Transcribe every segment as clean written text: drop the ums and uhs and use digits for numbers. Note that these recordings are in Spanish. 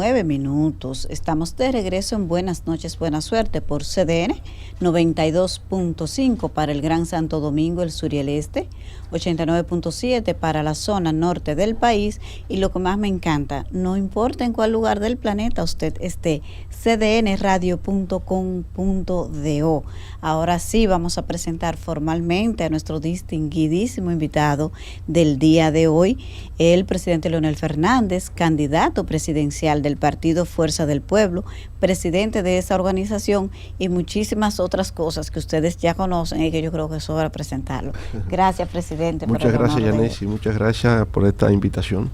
9:09. Estamos de regreso en Buenas noches, buena suerte por CDN 92.5 para el Gran Santo Domingo, el sur y el este, 89.7 para la zona norte del país, y lo que más me encanta, no importa en cuál lugar del planeta usted esté, cdnradio.com.do. Ahora sí vamos a presentar formalmente a nuestro distinguidísimo invitado del día de hoy, el presidente Leonel Fernández, candidato presidencial del partido Fuerza del Pueblo, presidente de esa organización y muchísimas otras cosas que ustedes ya conocen y que yo creo que sobra presentarlo. Gracias, presidente. Muchas gracias, Yanesi, muchas gracias por esta invitación.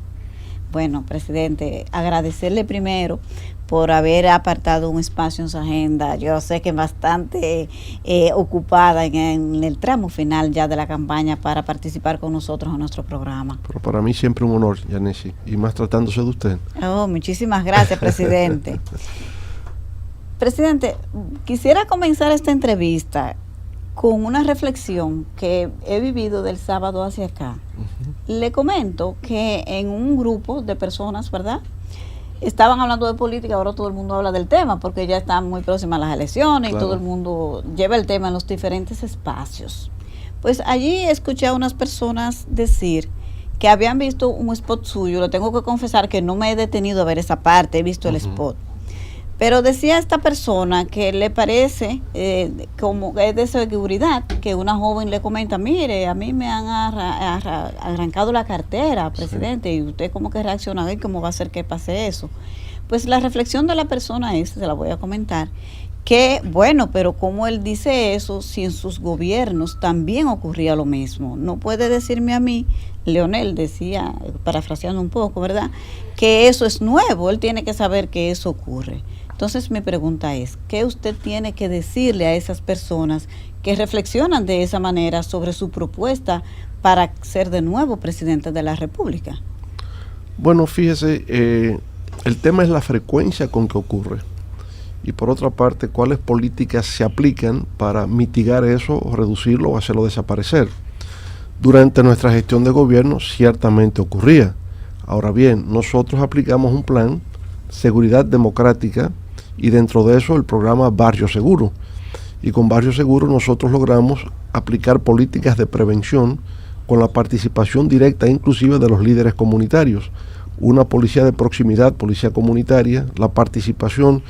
Bueno, presidente, agradecerle primero por haber apartado un espacio en su agenda. Yo sé que es bastante ocupada en el tramo final ya de la campaña para participar con nosotros en nuestro programa. Pero para mí siempre un honor, Yanesi, y más tratándose de usted. Oh, muchísimas gracias, presidente. Presidente, quisiera comenzar esta entrevista con una reflexión que he vivido del sábado hacia acá. Le comento que en un grupo de personas, ¿verdad?, estaban hablando de política. Ahora todo el mundo habla del tema porque ya están muy próximas las elecciones, claro, y todo el mundo lleva el tema en los diferentes espacios. Pues allí escuché a unas personas decir que habían visto un spot suyo. Le tengo que confesar que no me he detenido a ver esa parte, he visto el spot. Pero decía esta persona que le parece, como es de seguridad, que una joven le comenta: mire, a mí me han arrancado la cartera, presidente, sí, y usted como que reacciona, ¿y cómo va a ser que pase eso? Pues la reflexión de la persona es, se la voy a comentar, que bueno, pero ¿cómo él dice eso si en sus gobiernos también ocurría lo mismo? No puede decirme a mí, Leonel decía, parafraseando un poco, ¿verdad?, que eso es nuevo, él tiene que saber que eso ocurre. Entonces mi pregunta es, ¿qué usted tiene que decirle a esas personas que reflexionan de esa manera sobre su propuesta para ser de nuevo presidente de la República? Bueno, fíjese, el tema es la frecuencia con que ocurre. Y por otra parte, cuáles políticas se aplican para mitigar eso o reducirlo o hacerlo desaparecer. Durante nuestra gestión de gobierno ciertamente ocurría. Ahora bien, nosotros aplicamos un plan, Seguridad Democrática, y dentro de eso el programa Barrio Seguro. Y con Barrio Seguro nosotros logramos aplicar políticas de prevención con la participación directa inclusive de los líderes comunitarios. Una policía de proximidad, policía comunitaria, la participación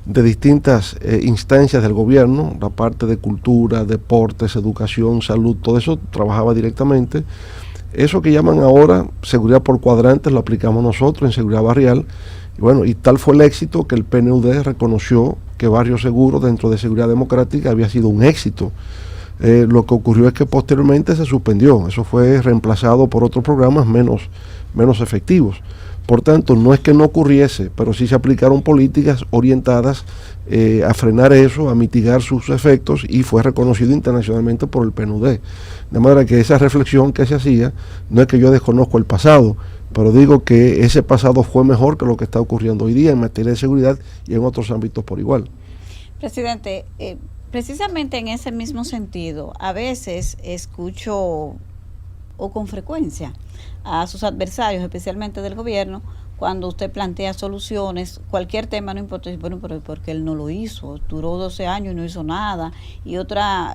de distintas instancias del gobierno, la parte de cultura, deportes, educación, salud, todo eso trabajaba directamente. Eso que llaman ahora seguridad por cuadrantes lo aplicamos nosotros en seguridad barrial. Y bueno, y tal fue el éxito que el PNUD reconoció que Barrio Seguro dentro de Seguridad Democrática había sido un éxito. Lo que ocurrió es que posteriormente se suspendió. Eso fue reemplazado por otros programas menos efectivos. Por tanto, no es que no ocurriese, pero sí se aplicaron políticas orientadas a frenar eso, a mitigar sus efectos, y fue reconocido internacionalmente por el PNUD. De manera que esa reflexión que se hacía, no es que yo desconozco el pasado, pero digo que ese pasado fue mejor que lo que está ocurriendo hoy día en materia de seguridad y en otros ámbitos por igual. Presidente, precisamente en ese mismo sentido, a veces escucho, o con frecuencia, a sus adversarios, especialmente del gobierno, cuando usted plantea soluciones, cualquier tema, no importa, bueno, pero porque él no lo hizo, duró 12 años y no hizo nada. Y otra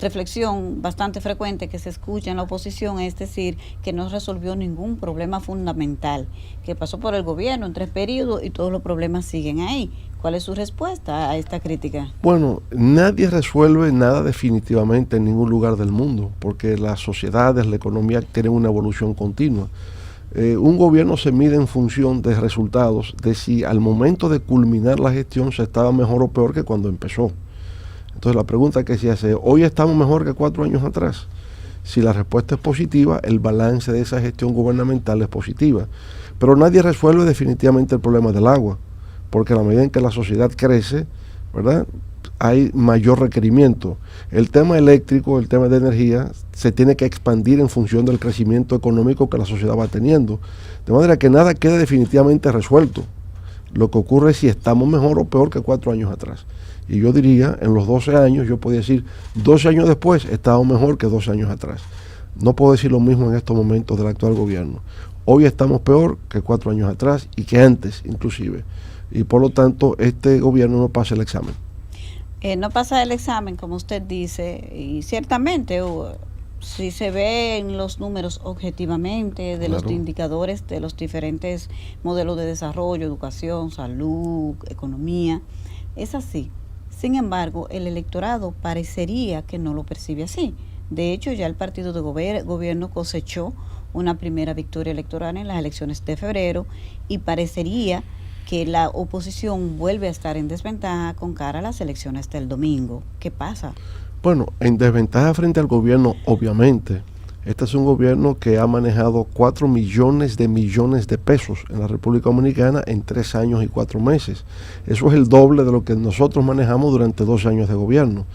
reflexión bastante frecuente que se escucha en la oposición es decir que no resolvió ningún problema fundamental, que pasó por el gobierno en 3 periodos y todos los problemas siguen ahí. ¿Cuál es su respuesta a esta crítica? Bueno, nadie resuelve nada definitivamente en ningún lugar del mundo, porque las sociedades, la economía tienen una evolución continua. Un gobierno se mide en función de resultados, de si al momento de culminar la gestión se estaba mejor o peor que cuando empezó. Entonces la pregunta que se hace, ¿hoy estamos mejor que 4 años atrás? Si la respuesta es positiva, el balance de esa gestión gubernamental es positiva. Pero nadie resuelve definitivamente el problema del agua, porque a la medida en que la sociedad crece, ¿verdad?, hay mayor requerimiento. El tema eléctrico, el tema de energía, se tiene que expandir en función del crecimiento económico que la sociedad va teniendo. De manera que nada queda definitivamente resuelto. Lo que ocurre es si estamos mejor o peor que 4 años atrás. Y yo diría, en los 12 años, yo podría decir, 12 años después, estamos mejor que 12 años atrás. No puedo decir lo mismo en estos momentos del actual gobierno. Hoy estamos peor que 4 años atrás y que antes inclusive. Y por lo tanto, este gobierno no pasa el examen. No pasa el examen, como usted dice, y ciertamente si se ven los números objetivamente de los indicadores de los diferentes modelos de desarrollo, educación, salud, economía, es así. Sin embargo, el electorado parecería que no lo percibe así. De hecho, ya el partido de gobierno cosechó una primera victoria electoral en las elecciones de febrero y parecería que la oposición vuelve a estar en desventaja con cara a las elecciones del domingo. ¿Qué pasa? Bueno, en desventaja frente al gobierno, obviamente. Este es un gobierno que ha manejado 4 millones de pesos en la República Dominicana en 3 años y 4 meses. Eso es el doble de lo que nosotros manejamos durante 2 años de gobierno.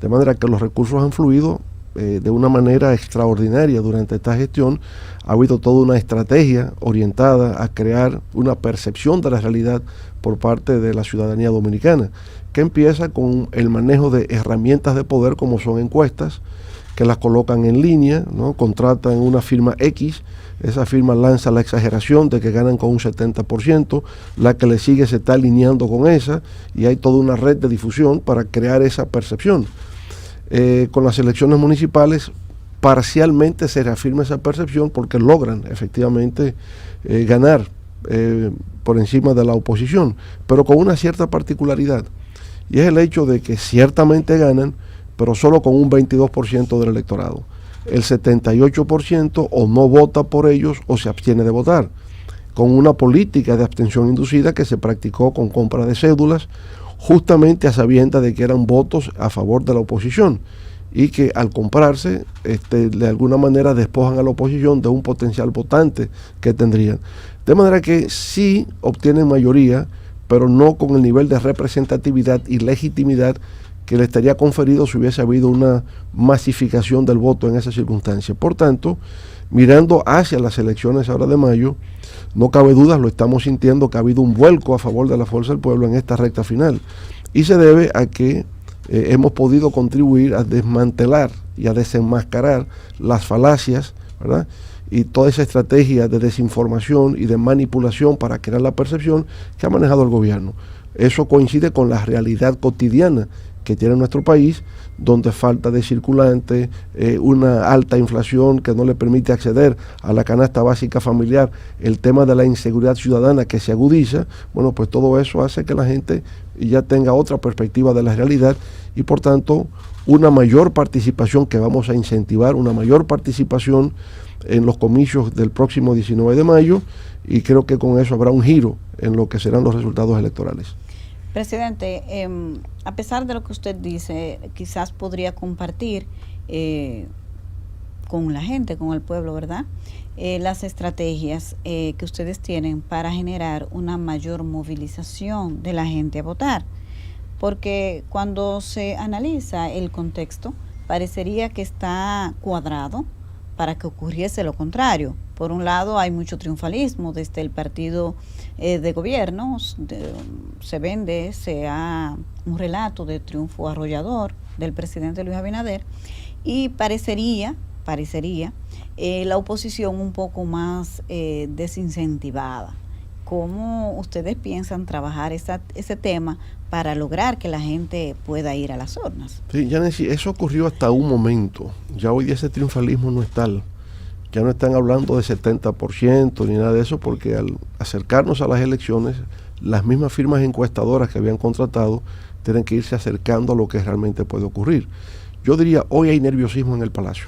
De manera que los recursos han fluido de una manera extraordinaria durante esta gestión. Ha habido toda una estrategia orientada a crear una percepción de la realidad por parte de la ciudadanía dominicana, que empieza con el manejo de herramientas de poder como son encuestas, que las colocan en línea, ¿no? Contratan una firma X, esa firma lanza la exageración de que ganan con un 70%, la que le sigue se está alineando con esa, y hay toda una red de difusión para crear esa percepción. Con las elecciones municipales parcialmente se reafirma esa percepción porque logran efectivamente ganar por encima de la oposición, pero con una cierta particularidad, y es el hecho de que ciertamente ganan, pero solo con un 22% del electorado. El 78% o no vota por ellos o se abstiene de votar, con una política de abstención inducida que se practicó con compra de cédulas, justamente a sabiendas de que eran votos a favor de la oposición y que al comprarse de alguna manera despojan a la oposición de un potencial votante que tendrían. De manera que sí obtienen mayoría, pero no con el nivel de representatividad y legitimidad que le estaría conferido si hubiese habido una masificación del voto en esa circunstancia. Por tanto, mirando hacia las elecciones ahora de mayo, no cabe duda, lo estamos sintiendo, que ha habido un vuelco a favor de la fuerza del pueblo en esta recta final. Y se debe a que hemos podido contribuir a desmantelar y a desenmascarar las falacias, ¿verdad? Y toda esa estrategia de desinformación y de manipulación para crear la percepción que ha manejado el gobierno. Eso coincide con la realidad cotidiana que tiene nuestro país, donde falta de circulante, una alta inflación que no le permite acceder a la canasta básica familiar, el tema de la inseguridad ciudadana que se agudiza. Bueno, pues todo eso hace que la gente ya tenga otra perspectiva de la realidad y por tanto una mayor participación que vamos a incentivar, una mayor participación en los comicios del próximo 19 de mayo, y creo que con eso habrá un giro en lo que serán los resultados electorales. Presidente, a pesar de lo que usted dice, quizás podría compartir con la gente, con el pueblo, ¿verdad? Las estrategias que ustedes tienen para generar una mayor movilización de la gente a votar. Porque cuando se analiza el contexto, parecería que está cuadrado para que ocurriese lo contrario. Por un lado, hay mucho triunfalismo desde el partido de gobierno, se vende, un relato de triunfo arrollador del presidente Luis Abinader, y parecería la oposición un poco más desincentivada. ¿Cómo ustedes piensan trabajar ese tema para lograr que la gente pueda ir a las urnas? Sí, Yanesi, eso ocurrió hasta un momento. Ya hoy día ese triunfalismo no es tal. Ya no están hablando de 70% ni nada de eso, porque al acercarnos a las elecciones, las mismas firmas encuestadoras que habían contratado tienen que irse acercando a lo que realmente puede ocurrir. Yo diría, hoy hay nerviosismo en el Palacio,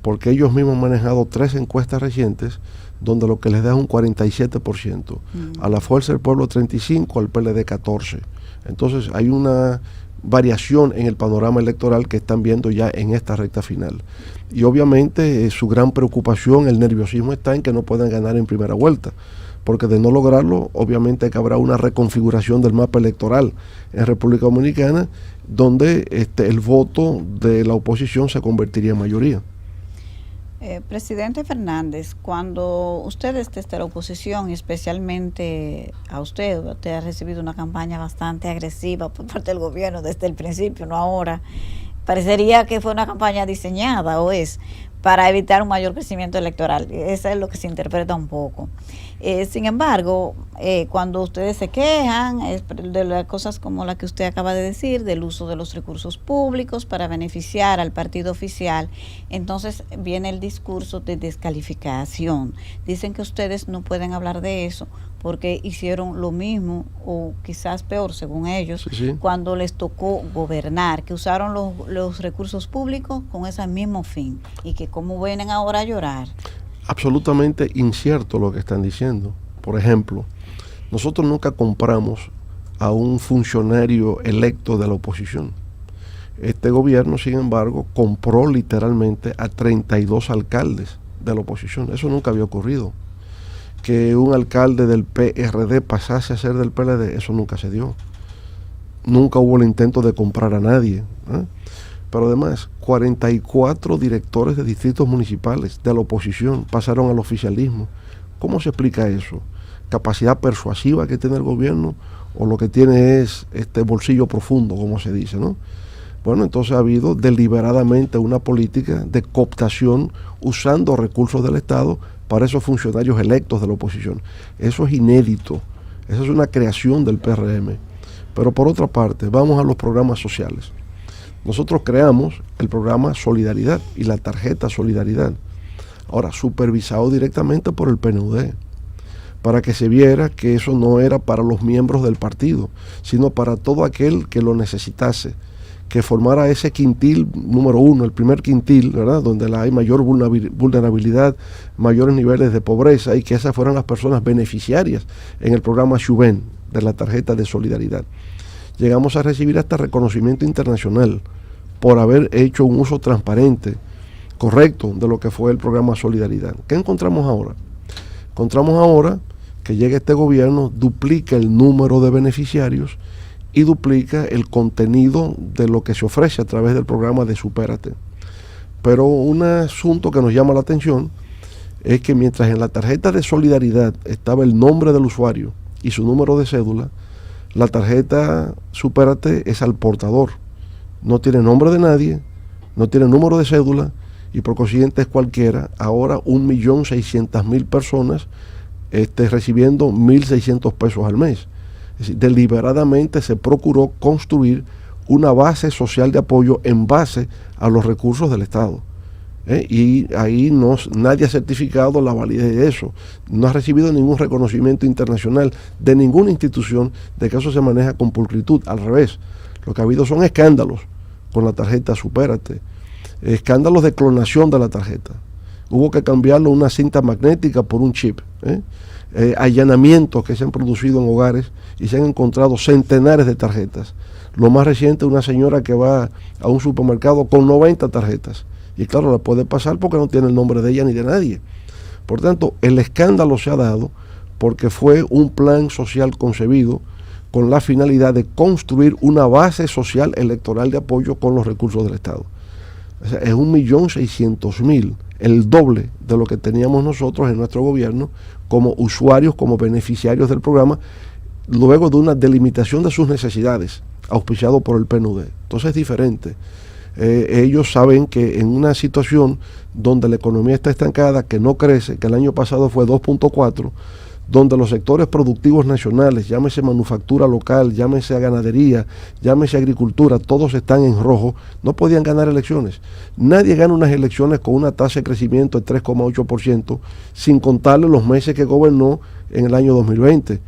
porque ellos mismos han manejado 3 encuestas recientes donde lo que les da es un 47%, a la Fuerza del Pueblo 35%, al PLD 14%. Entonces hay una variación en el panorama electoral que están viendo ya en esta recta final. Y obviamente su gran preocupación, el nerviosismo está en que no puedan ganar en primera vuelta, porque de no lograrlo, obviamente que habrá una reconfiguración del mapa electoral en República Dominicana, donde el voto de la oposición se convertiría en mayoría. Presidente Fernández, cuando ustedes desde la oposición, especialmente a usted ha recibido una campaña bastante agresiva por parte del gobierno desde el principio, no ahora, parecería que fue una campaña diseñada, o es, para evitar un mayor crecimiento electoral. Eso es lo que se interpreta un poco. Sin embargo, cuando ustedes se quejan de las cosas como la que usted acaba de decir, del uso de los recursos públicos para beneficiar al partido oficial, entonces viene el discurso de descalificación. Dicen que ustedes no pueden hablar de eso porque hicieron lo mismo o quizás peor, según ellos, sí, cuando les tocó gobernar, que usaron los recursos públicos con ese mismo fin y que cómo vienen ahora a llorar. Absolutamente incierto lo que están diciendo. Por ejemplo, nosotros nunca compramos a un funcionario electo de la oposición. Este gobierno, sin embargo, compró literalmente a 32 alcaldes de la oposición. Eso nunca había ocurrido. Que un alcalde del PRD pasase a ser del PLD, eso nunca se dio. Nunca hubo el intento de comprar a nadie, ¿eh? Pero además, 44 directores de distritos municipales de la oposición pasaron al oficialismo. ¿Cómo se explica eso? ¿Capacidad persuasiva que tiene el gobierno o lo que tiene es este bolsillo profundo, como se dice, ¿no? Bueno, entonces ha habido deliberadamente una política de cooptación usando recursos del Estado para esos funcionarios electos de la oposición. Eso es inédito, eso es una creación del PRM. Pero por otra parte, vamos a los programas sociales. Nosotros creamos el programa Solidaridad y la tarjeta Solidaridad, ahora supervisado directamente por el PNUD, para que se viera que eso no era para los miembros del partido, sino para todo aquel que lo necesitase, que formara ese quintil número uno, el primer quintil, ¿verdad?, donde hay mayor vulnerabilidad, mayores niveles de pobreza, y que esas fueran las personas beneficiarias en el programa Xuven de la tarjeta de Solidaridad. Llegamos a recibir hasta reconocimiento internacional por haber hecho un uso transparente, correcto, de lo que fue el programa Solidaridad. ¿Qué encontramos ahora? Encontramos ahora que llega este gobierno, duplica el número de beneficiarios y duplica el contenido de lo que se ofrece a través del programa de Supérate. Pero un asunto que nos llama la atención es que mientras en la tarjeta de Solidaridad estaba el nombre del usuario y su número de cédula, la tarjeta Supérate es al portador. No tiene nombre de nadie, no tiene número de cédula y por consiguiente es cualquiera. Ahora 1.600.000 personas recibiendo 1.600 pesos al mes. Es decir, deliberadamente se procuró construir una base social de apoyo en base a los recursos del Estado. Y ahí nadie ha certificado la validez de eso. No ha recibido ningún reconocimiento internacional de ninguna institución de que eso se maneja con pulcritud. Al revés, lo que ha habido son escándalos con la tarjeta Supérate, escándalos de clonación de la tarjeta. Hubo que cambiarlo una cinta magnética por un chip. Allanamientos que se han producido en hogares y se han encontrado centenares de tarjetas. Lo más reciente, una señora que va a un supermercado con 90 tarjetas. Y claro, la puede pasar porque no tiene el nombre de ella ni de nadie. Por tanto, el escándalo se ha dado porque fue un plan social concebido con la finalidad de construir una base social electoral de apoyo con los recursos del Estado. O sea, es 1.600.000, el doble de lo que teníamos nosotros en nuestro gobierno como usuarios, como beneficiarios del programa, luego de una delimitación de sus necesidades, auspiciado por el PNUD. Entonces es diferente. Ellos saben que en una situación donde la economía está estancada, que no crece, que el año pasado fue 2.4, donde los sectores productivos nacionales, llámese manufactura local, llámese ganadería, llámese agricultura, todos están en rojo, no podían ganar elecciones. Nadie gana unas elecciones con una tasa de crecimiento de 3,8%, sin contarle los meses que gobernó en el año 2020.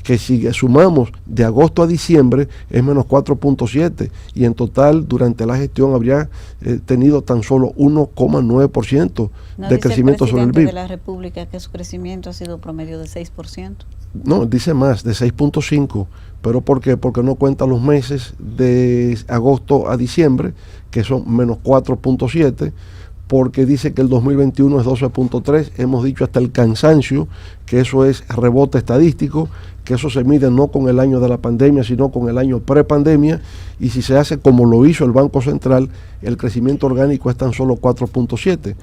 Que si sumamos de agosto a diciembre es menos 4.7 y en total durante la gestión habría tenido tan solo 1,9% de crecimiento sobre el PIB. De la República que su crecimiento ha sido promedio de 6%. No, dice más, de 6.5, pero ¿por qué? Porque no cuenta los meses de agosto a diciembre, que son menos 4.7, porque dice que el 2021 es 12.3, hemos dicho hasta el cansancio que eso es rebote estadístico, que eso se mide no con el año de la pandemia, sino con el año prepandemia, y si se hace como lo hizo el Banco Central, el crecimiento orgánico es tan solo 4.7.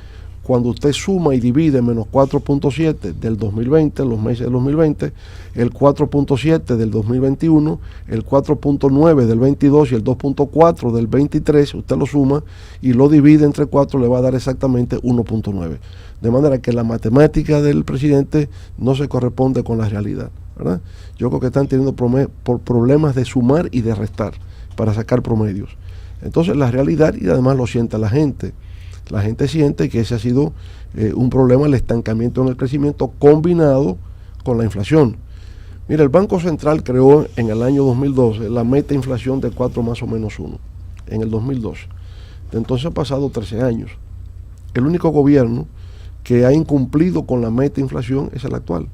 cuando usted suma y divide menos 4.7 del 2020, los meses del 2020, el 4.7 del 2021, el 4.9 del 22 y el 2.4 del 23, usted lo suma y lo divide entre 4, le va a dar exactamente 1.9. De manera que la matemática del presidente no se corresponde con la realidad, ¿verdad? Yo creo que están teniendo problemas de sumar y de restar para sacar promedios. Entonces la realidad, y además lo siente la gente. La gente siente que ese ha sido un problema, el estancamiento en el crecimiento combinado con la inflación. Mira, el Banco Central creó en el año 2012 la meta inflación de 4 más o menos 1, en el 2012. Entonces han pasado 13 años. El único gobierno que ha incumplido con la meta inflación es el actual,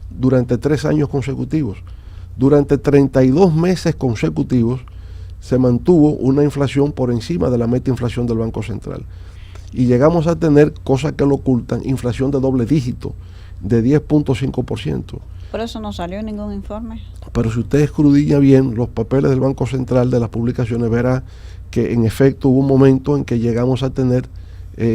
durante 3 años consecutivos. Durante 32 meses consecutivos se mantuvo una inflación por encima de la meta inflación del Banco Central. Y llegamos a tener, cosas que lo ocultan, inflación de doble dígito, de 10.5%. Por eso no salió ningún informe. Pero si usted escudriña bien los papeles del Banco Central, de las publicaciones, verá que en efecto hubo un momento en que llegamos a tener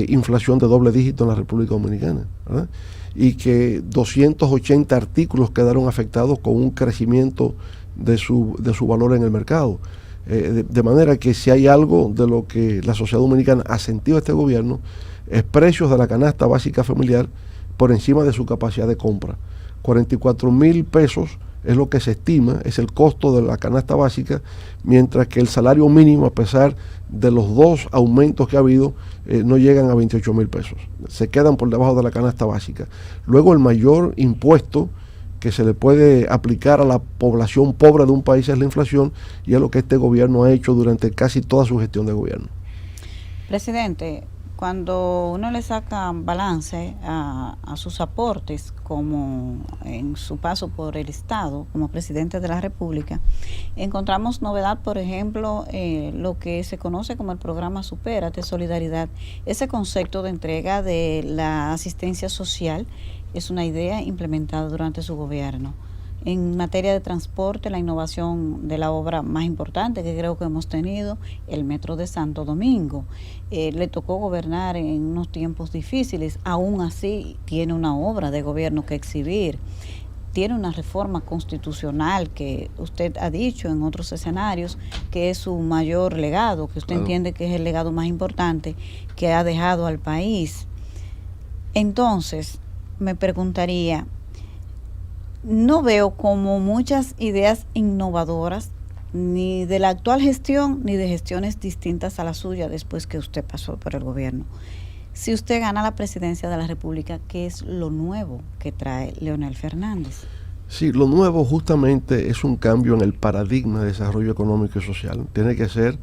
inflación de doble dígito en la República Dominicana, ¿verdad? Y que 280 artículos quedaron afectados con un crecimiento de su valor en el mercado. De manera que si hay algo de lo que la sociedad dominicana ha sentido a este gobierno, es precios de la canasta básica familiar por encima de su capacidad de compra. 44,000 pesos es lo que se estima, es el costo de la canasta básica, mientras que el salario mínimo, a pesar de los 2 aumentos que ha habido, no llegan a 28,000 pesos. Se quedan por debajo de la canasta básica. Luego, el mayor impuesto que se le puede aplicar a la población pobre de un país es la inflación, y es lo que este gobierno ha hecho durante casi toda su gestión de gobierno. Presidente, cuando uno le saca balance a sus aportes, como en su paso por el Estado como presidente de la República, encontramos novedad, por ejemplo, lo que se conoce como el programa Supérate Solidaridad. Ese concepto de entrega de la asistencia social es una idea implementada durante su gobierno. En materia de transporte, la innovación de la obra más importante que creo que hemos tenido, el Metro de Santo Domingo. Le tocó gobernar en unos tiempos difíciles, aún así tiene una obra de gobierno que exhibir. Tiene una reforma constitucional que usted ha dicho en otros escenarios que es su mayor legado, que usted entiende que es el legado más importante que ha dejado al país. Entonces, me preguntaría, no veo como muchas ideas innovadoras ni de la actual gestión ni de gestiones distintas a la suya después que usted pasó por el gobierno. Si usted gana la presidencia de la República, ¿qué es lo nuevo que trae Leonel Fernández? Sí, lo nuevo justamente es un cambio en el paradigma de desarrollo económico y social. Tiene que ser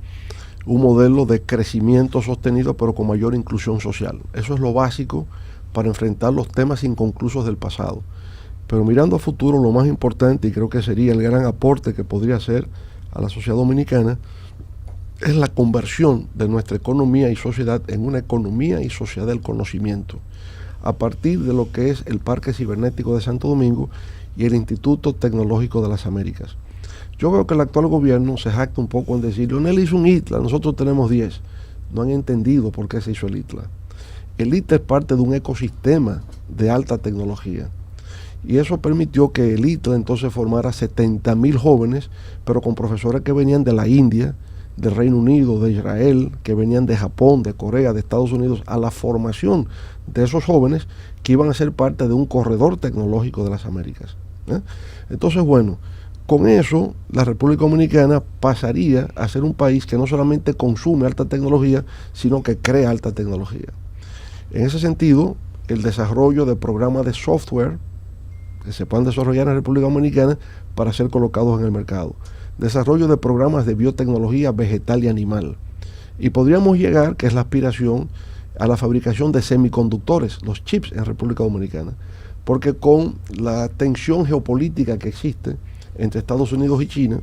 un modelo de crecimiento sostenido, pero con mayor inclusión social. Eso es lo básico para enfrentar los temas inconclusos del pasado. Pero mirando a futuro, lo más importante, y creo que sería el gran aporte que podría hacer a la sociedad dominicana, es la conversión de nuestra economía y sociedad en una economía y sociedad del conocimiento, a partir de lo que es el Parque Cibernético de Santo Domingo y el Instituto Tecnológico de las Américas. Yo creo que el actual gobierno se jacta un poco en decir, Leonel hizo un ITLA, nosotros tenemos 10. No han entendido por qué se hizo el ITLA. El ITLA es parte de un ecosistema de alta tecnología. Y eso permitió que el ITLA entonces formara 70,000 jóvenes, pero con profesores que venían de la India, del Reino Unido, de Israel, que venían de Japón, de Corea, de Estados Unidos, a la formación de esos jóvenes que iban a ser parte de un corredor tecnológico de las Américas. Entonces, bueno, con eso la República Dominicana pasaría a ser un país que no solamente consume alta tecnología, sino que crea alta tecnología. En ese sentido, el desarrollo de programas de software que se puedan desarrollar en la República Dominicana para ser colocados en el mercado. Desarrollo de programas de biotecnología vegetal y animal. Y podríamos llegar, que es la aspiración, a la fabricación de semiconductores, los chips en República Dominicana. Porque con la tensión geopolítica que existe entre Estados Unidos y China,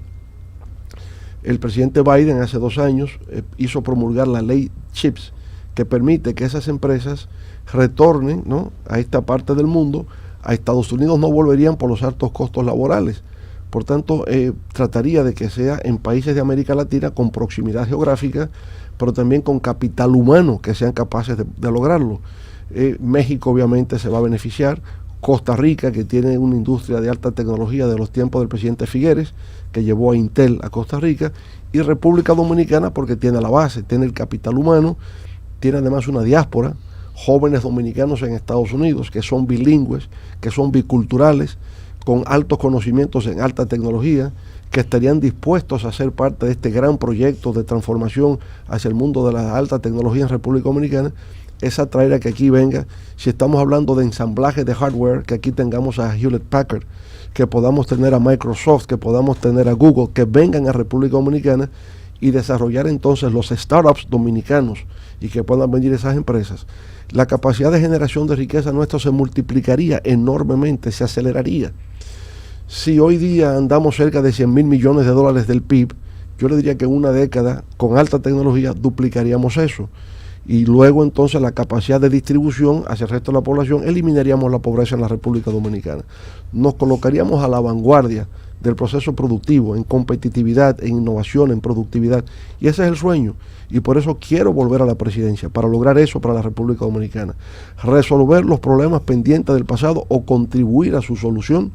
el presidente Biden hace 2 años hizo promulgar la ley CHIPS, que permite que esas empresas retornen, ¿no?, a esta parte del mundo. A Estados Unidos no volverían por los altos costos laborales. Por tanto, trataría de que sea en países de América Latina con proximidad geográfica, pero también con capital humano que sean capaces de lograrlo. México obviamente se va a beneficiar, Costa Rica, que tiene una industria de alta tecnología de los tiempos del presidente Figueres, que llevó a Intel a Costa Rica, y República Dominicana porque tiene la base, tiene el capital humano, tiene además una diáspora, jóvenes dominicanos en Estados Unidos que son bilingües, que son biculturales, con altos conocimientos en alta tecnología, que estarían dispuestos a ser parte de este gran proyecto de transformación hacia el mundo de la alta tecnología en República Dominicana. Es atraer a que aquí venga, si estamos hablando de ensamblaje de hardware, que aquí tengamos a Hewlett Packard, que podamos tener a Microsoft, que podamos tener a Google, que vengan a República Dominicana y desarrollar entonces los startups dominicanos y que puedan venir esas empresas. La capacidad de generación de riqueza nuestra se multiplicaría enormemente, se aceleraría. Si hoy día andamos cerca de 100 mil millones de dólares del PIB, yo le diría que en una década, con alta tecnología, duplicaríamos eso. Y luego entonces la capacidad de distribución hacia el resto de la población, eliminaríamos la pobreza en la República Dominicana. Nos colocaríamos a la vanguardia del proceso productivo, en competitividad, en innovación, en productividad. Y ese es el sueño. Y por eso quiero volver a la presidencia, para lograr eso para la República Dominicana. Resolver los problemas pendientes del pasado o contribuir a su solución,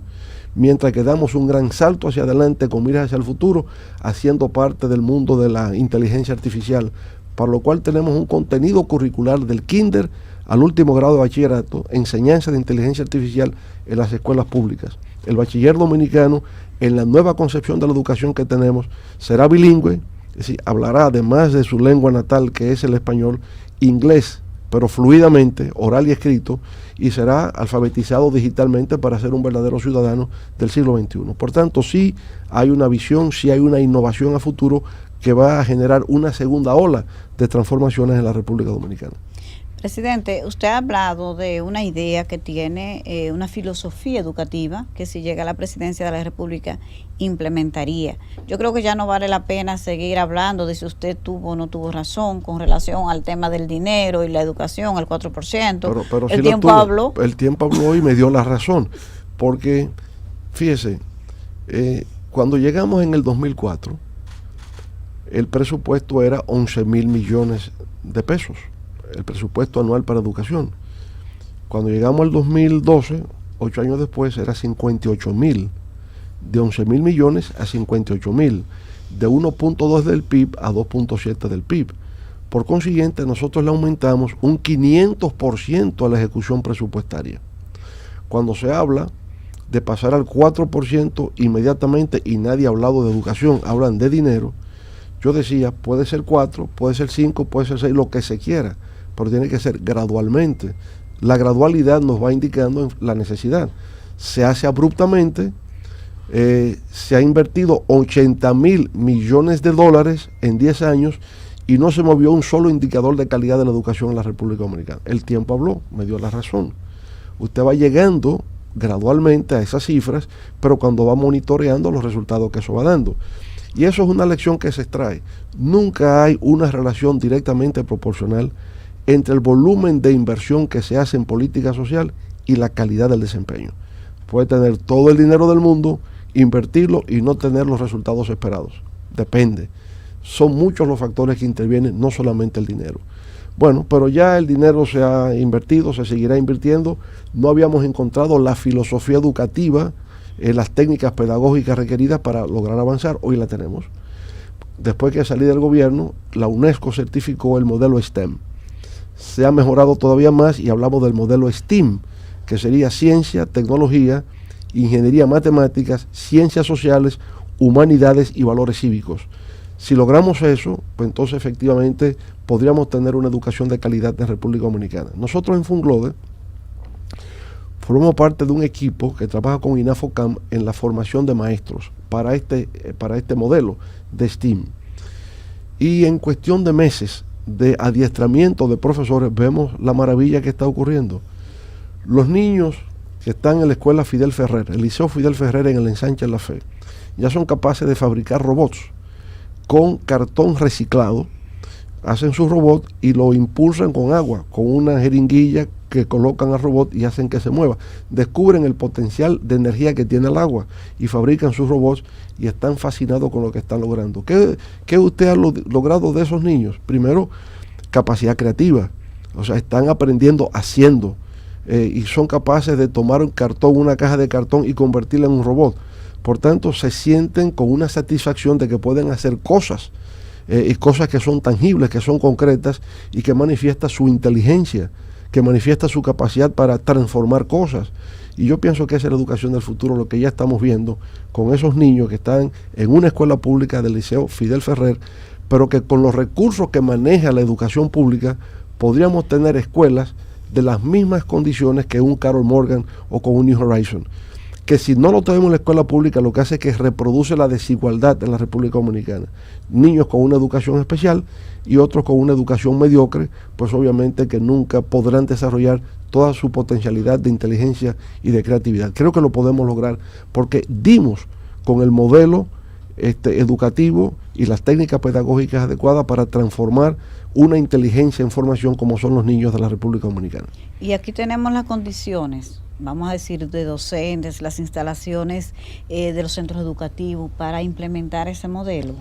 mientras que damos un gran salto hacia adelante con miras hacia el futuro, haciendo parte del mundo de la inteligencia artificial, para lo cual tenemos un contenido curricular del kinder al último grado de bachillerato, enseñanza de inteligencia artificial en las escuelas públicas. El bachiller dominicano, en la nueva concepción de la educación que tenemos, será bilingüe, es decir, hablará además de su lengua natal, que es el español, inglés, pero fluidamente, oral y escrito, y será alfabetizado digitalmente para ser un verdadero ciudadano del siglo XXI. Por tanto, sí hay una visión, sí hay una innovación a futuro que va a generar una segunda ola de transformaciones en la República Dominicana. Presidente, usted ha hablado de una idea que tiene una filosofía educativa que si llega a la presidencia de la República implementaría. Yo creo que ya no vale la pena seguir hablando de si usted tuvo o no tuvo razón con relación al tema del dinero y la educación, al 4%. Pero el tiempo habló. El tiempo habló y me dio la razón, porque fíjese, cuando llegamos en el 2004, el presupuesto era 11 mil millones de pesos. El presupuesto anual para educación. Cuando llegamos al 2012, 8 años después, era 58 mil. De 11 mil millones a 58 mil. De 1.2 del PIB a 2.7 del PIB. Por consiguiente, nosotros le aumentamos un 500% a la ejecución presupuestaria. Cuando se habla de pasar al 4% inmediatamente, y nadie ha hablado de educación, hablan de dinero, yo decía, puede ser 4, puede ser 5, puede ser 6, lo que se quiera, pero tiene que ser gradualmente. La gradualidad nos va indicando la necesidad. Se hace abruptamente, se ha invertido 80 mil millones de dólares en 10 años y no se movió un solo indicador de calidad de la educación en la República Dominicana. El tiempo habló, me dio la razón. Usted va llegando gradualmente a esas cifras, pero cuando va monitoreando los resultados que eso va dando. Y eso es una lección que se extrae. Nunca hay una relación directamente proporcional entre el volumen de inversión que se hace en política social y la calidad del desempeño. Puede tener todo el dinero del mundo, invertirlo y no tener los resultados esperados. Depende. Son muchos los factores que intervienen, no solamente el dinero. Bueno, pero ya el dinero se ha invertido, se seguirá invirtiendo. No habíamos encontrado la filosofía educativa, las técnicas pedagógicas requeridas para lograr avanzar. Hoy la tenemos. Después que salí del gobierno, la UNESCO certificó el modelo STEM. Se ha mejorado todavía más y hablamos del modelo STEAM, que sería ciencia, tecnología, ingeniería, matemáticas, ciencias sociales, humanidades y valores cívicos. Si logramos eso, pues entonces efectivamente podríamos tener una educación de calidad en República Dominicana. Nosotros en Funglode formamos parte de un equipo que trabaja con INAFOCAM en la formación de maestros para este modelo de STEAM. Y en cuestión de meses de adiestramiento de profesores vemos la maravilla que está ocurriendo. Los niños que están en la escuela Fidel Ferrer, el Liceo Fidel Ferrer en el Ensanche La Fe, ya son capaces de fabricar robots con cartón reciclado. Hacen su robot y lo impulsan con agua, con una jeringuilla que colocan al robot y hacen que se mueva. Descubren el potencial de energía que tiene el agua y fabrican sus robots y están fascinados con lo que están logrando. ¿Qué usted ha logrado de esos niños? Primero, capacidad creativa. O sea, están aprendiendo haciendo. Y son capaces de tomar un cartón, una caja de cartón y convertirla en un robot. Por tanto, se sienten con una satisfacción de que pueden hacer cosas, y cosas que son tangibles, que son concretas y que manifiesta su inteligencia, que manifiesta su capacidad para transformar cosas. Y yo pienso que esa es la educación del futuro, lo que ya estamos viendo con esos niños que están en una escuela pública del Liceo Fidel Ferrer, pero que con los recursos que maneja la educación pública podríamos tener escuelas de las mismas condiciones que un Carol Morgan o con un New Horizon, que si no lo tenemos en la escuela pública lo que hace es que reproduce la desigualdad en la República Dominicana. Niños con una educación especial y otros con una educación mediocre, pues obviamente que nunca podrán desarrollar toda su potencialidad de inteligencia y de creatividad. Creo que lo podemos lograr porque dimos con el modelo educativo y las técnicas pedagógicas adecuadas para transformar una inteligencia en formación como son los niños de la República Dominicana. Y aquí tenemos las condiciones, vamos a decir, de docentes, las instalaciones de los centros educativos para implementar ese modelo.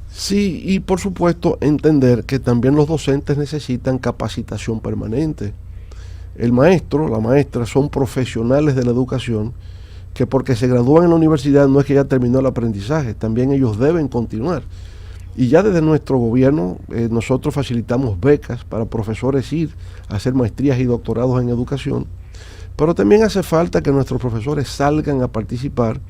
Sí, y por supuesto entender que también los docentes necesitan capacitación permanente. El maestro, la maestra son profesionales de la educación que porque se gradúan en la universidad no es que ya terminó el aprendizaje, también ellos deben continuar. Y ya desde nuestro gobierno nosotros facilitamos becas para profesores ir a hacer maestrías y doctorados en educación, pero también hace falta que nuestros profesores salgan a participar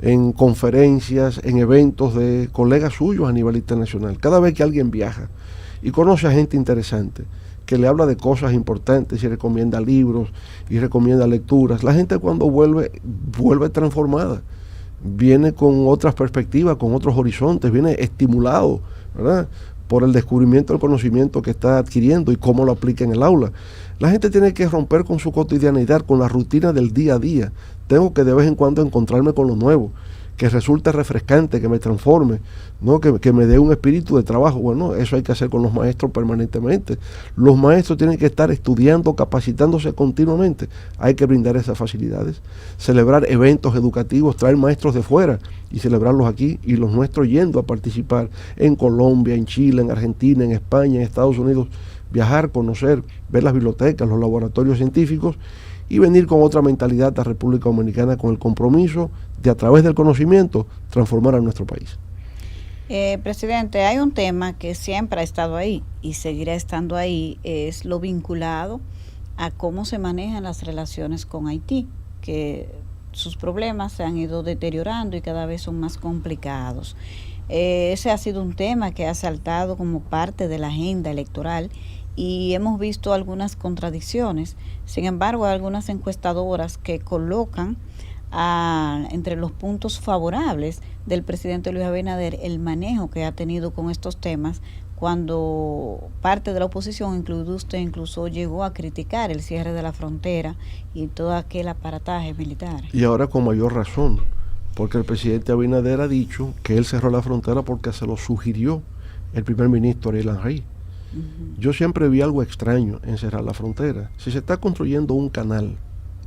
en conferencias, en eventos de colegas suyos a nivel internacional. Cada vez que alguien viaja y conoce a gente interesante, que le habla de cosas importantes y recomienda libros y recomienda lecturas, la gente cuando vuelve transformada, viene con otras perspectivas, con otros horizontes, viene estimulado, ¿verdad?, por el descubrimiento del conocimiento que está adquiriendo y cómo lo aplica en el aula. La gente tiene que romper con su cotidianidad, con la rutina del día a día. Tengo que de vez en cuando encontrarme con lo nuevo, que resulte refrescante, que me transforme, ¿no? que me dé un espíritu de trabajo. Bueno, eso hay que hacer con los maestros permanentemente. Los maestros tienen que estar estudiando, capacitándose continuamente. Hay que brindar esas facilidades, celebrar eventos educativos, traer maestros de fuera y celebrarlos aquí, y los nuestros yendo a participar en Colombia, en Chile, en Argentina, en España, en Estados Unidos, viajar, conocer, ver las bibliotecas, los laboratorios científicos, y venir con otra mentalidad a la República Dominicana con el compromiso de, a través del conocimiento, transformar a nuestro país. Presidente, hay un tema que siempre ha estado ahí y seguirá estando ahí, es lo vinculado a cómo se manejan las relaciones con Haití, que sus problemas se han ido deteriorando y cada vez son más complicados. Ese ha sido un tema que ha saltado como parte de la agenda electoral y hemos visto algunas contradicciones. Sin embargo, hay algunas encuestadoras que colocan entre los puntos favorables del presidente Luis Abinader el manejo que ha tenido con estos temas, cuando parte de la oposición, incluido usted, incluso llegó a criticar el cierre de la frontera y todo aquel aparataje militar. Y ahora con mayor razón, porque el presidente Abinader ha dicho que él cerró la frontera porque se lo sugirió el primer ministro Ariel Henry. Yo siempre vi algo extraño en cerrar la frontera. Si se está construyendo un canal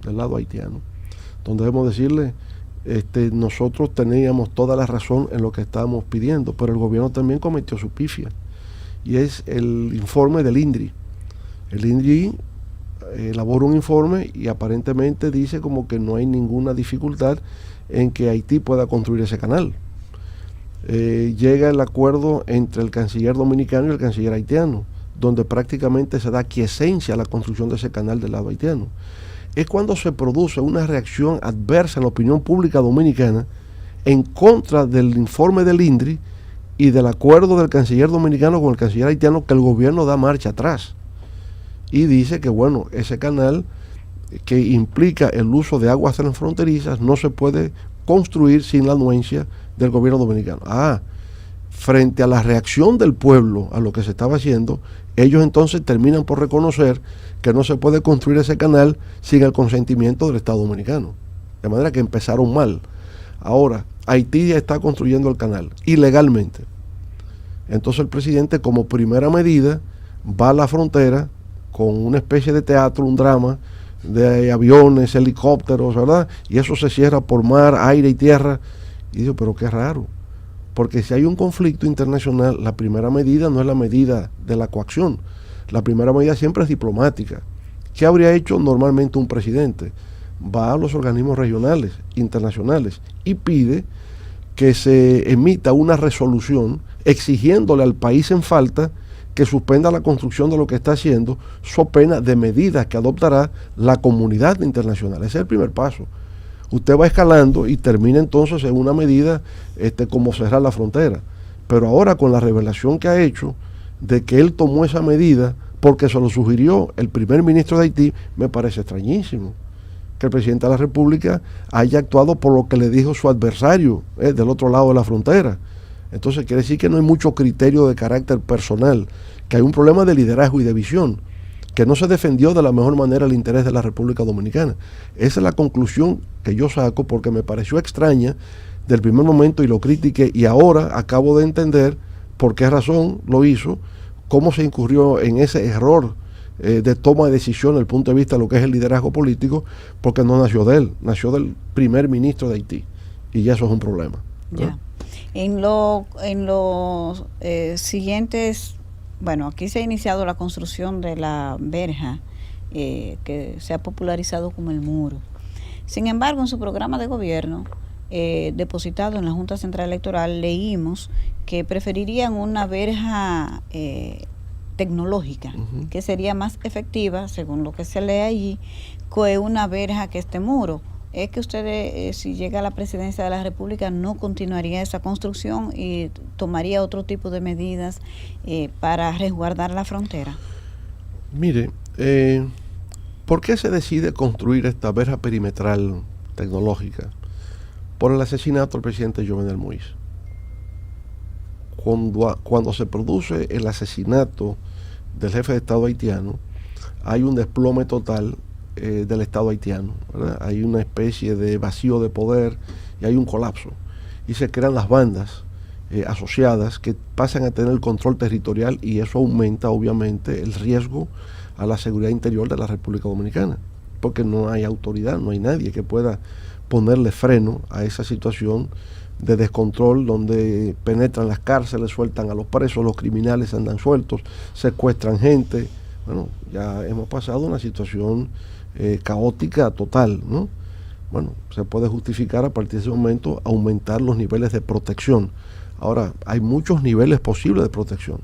del lado haitiano, donde debemos decirle, nosotros teníamos toda la razón en lo que estábamos pidiendo, pero el gobierno también cometió su pifia, y es el informe del INDRI. El INDRI elabora un informe y aparentemente dice como que no hay ninguna dificultad en que Haití pueda construir ese canal. Llega el acuerdo entre el canciller dominicano y el canciller haitiano, donde prácticamente se da quiesencia a la construcción de ese canal del lado haitiano. Es cuando se produce una reacción adversa en la opinión pública dominicana en contra del informe del INDRI y del acuerdo del canciller dominicano con el canciller haitiano, que el gobierno da marcha atrás y dice que bueno, ese canal que implica el uso de aguas transfronterizas no se puede construir sin la anuencia del gobierno dominicano. Frente a la reacción del pueblo a lo que se estaba haciendo, ellos entonces terminan por reconocer que no se puede construir ese canal sin el consentimiento del Estado dominicano. De manera que empezaron mal. Ahora, Haití ya está construyendo el canal ilegalmente. Entonces el presidente, como primera medida, va a la frontera con una especie de teatro, un drama de aviones, helicópteros, ¿verdad? Y eso se cierra por mar, aire y tierra. Y digo, pero qué raro. Porque si hay un conflicto internacional, la primera medida no es la medida de la coacción. La primera medida siempre es diplomática. ¿Qué habría hecho normalmente un presidente? Va a los organismos regionales, internacionales, y pide que se emita una resolución exigiéndole al país en falta que suspenda la construcción de lo que está haciendo, so pena de medidas que adoptará la comunidad internacional. Ese es el primer paso. Usted va escalando y termina entonces en una medida como cerrar la frontera. Pero ahora, con la revelación que ha hecho de que él tomó esa medida porque se lo sugirió el primer ministro de Haití, me parece extrañísimo que el presidente de la República haya actuado por lo que le dijo su adversario del otro lado de la frontera. Entonces quiere decir que no hay mucho criterio de carácter personal, que hay un problema de liderazgo y de visión, que no se defendió de la mejor manera el interés de la República Dominicana. Esa es la conclusión que yo saco, porque me pareció extraña del primer momento y lo critiqué, y ahora acabo de entender por qué razón lo hizo, cómo se incurrió en ese error de toma de decisión desde el punto de vista de lo que es el liderazgo político, porque no nació de él, nació del primer ministro de Haití, y ya eso es un problema, ¿no? Ya. En los siguientes, bueno, aquí se ha iniciado la construcción de la verja, que se ha popularizado como el muro. Sin embargo, en su programa de gobierno, depositado en la Junta Central Electoral, leímos que preferirían una verja tecnológica, que sería más efectiva, según lo que se lee allí, que una verja que este muro. Es que usted, si llega a la presidencia de la República, no continuaría esa construcción y tomaría otro tipo de medidas para resguardar la frontera. Mire, ¿por qué se decide construir esta verja perimetral tecnológica? Por el asesinato del presidente Jovenel Moïse. Cuando se produce el asesinato del jefe de Estado haitiano, hay un desplome total del Estado haitiano, ¿verdad? Hay una especie de vacío de poder y hay un colapso. Y se crean las bandas asociadas que pasan a tener el control territorial, y eso aumenta obviamente el riesgo a la seguridad interior de la República Dominicana, porque no hay autoridad, no hay nadie que pueda ponerle freno a esa situación de descontrol donde penetran las cárceles, sueltan a los presos, los criminales andan sueltos, secuestran gente. Bueno, ya hemos pasado una situación caótica total, ¿no? Bueno, se puede justificar a partir de ese momento aumentar los niveles de protección. Ahora, hay muchos niveles posibles de protección.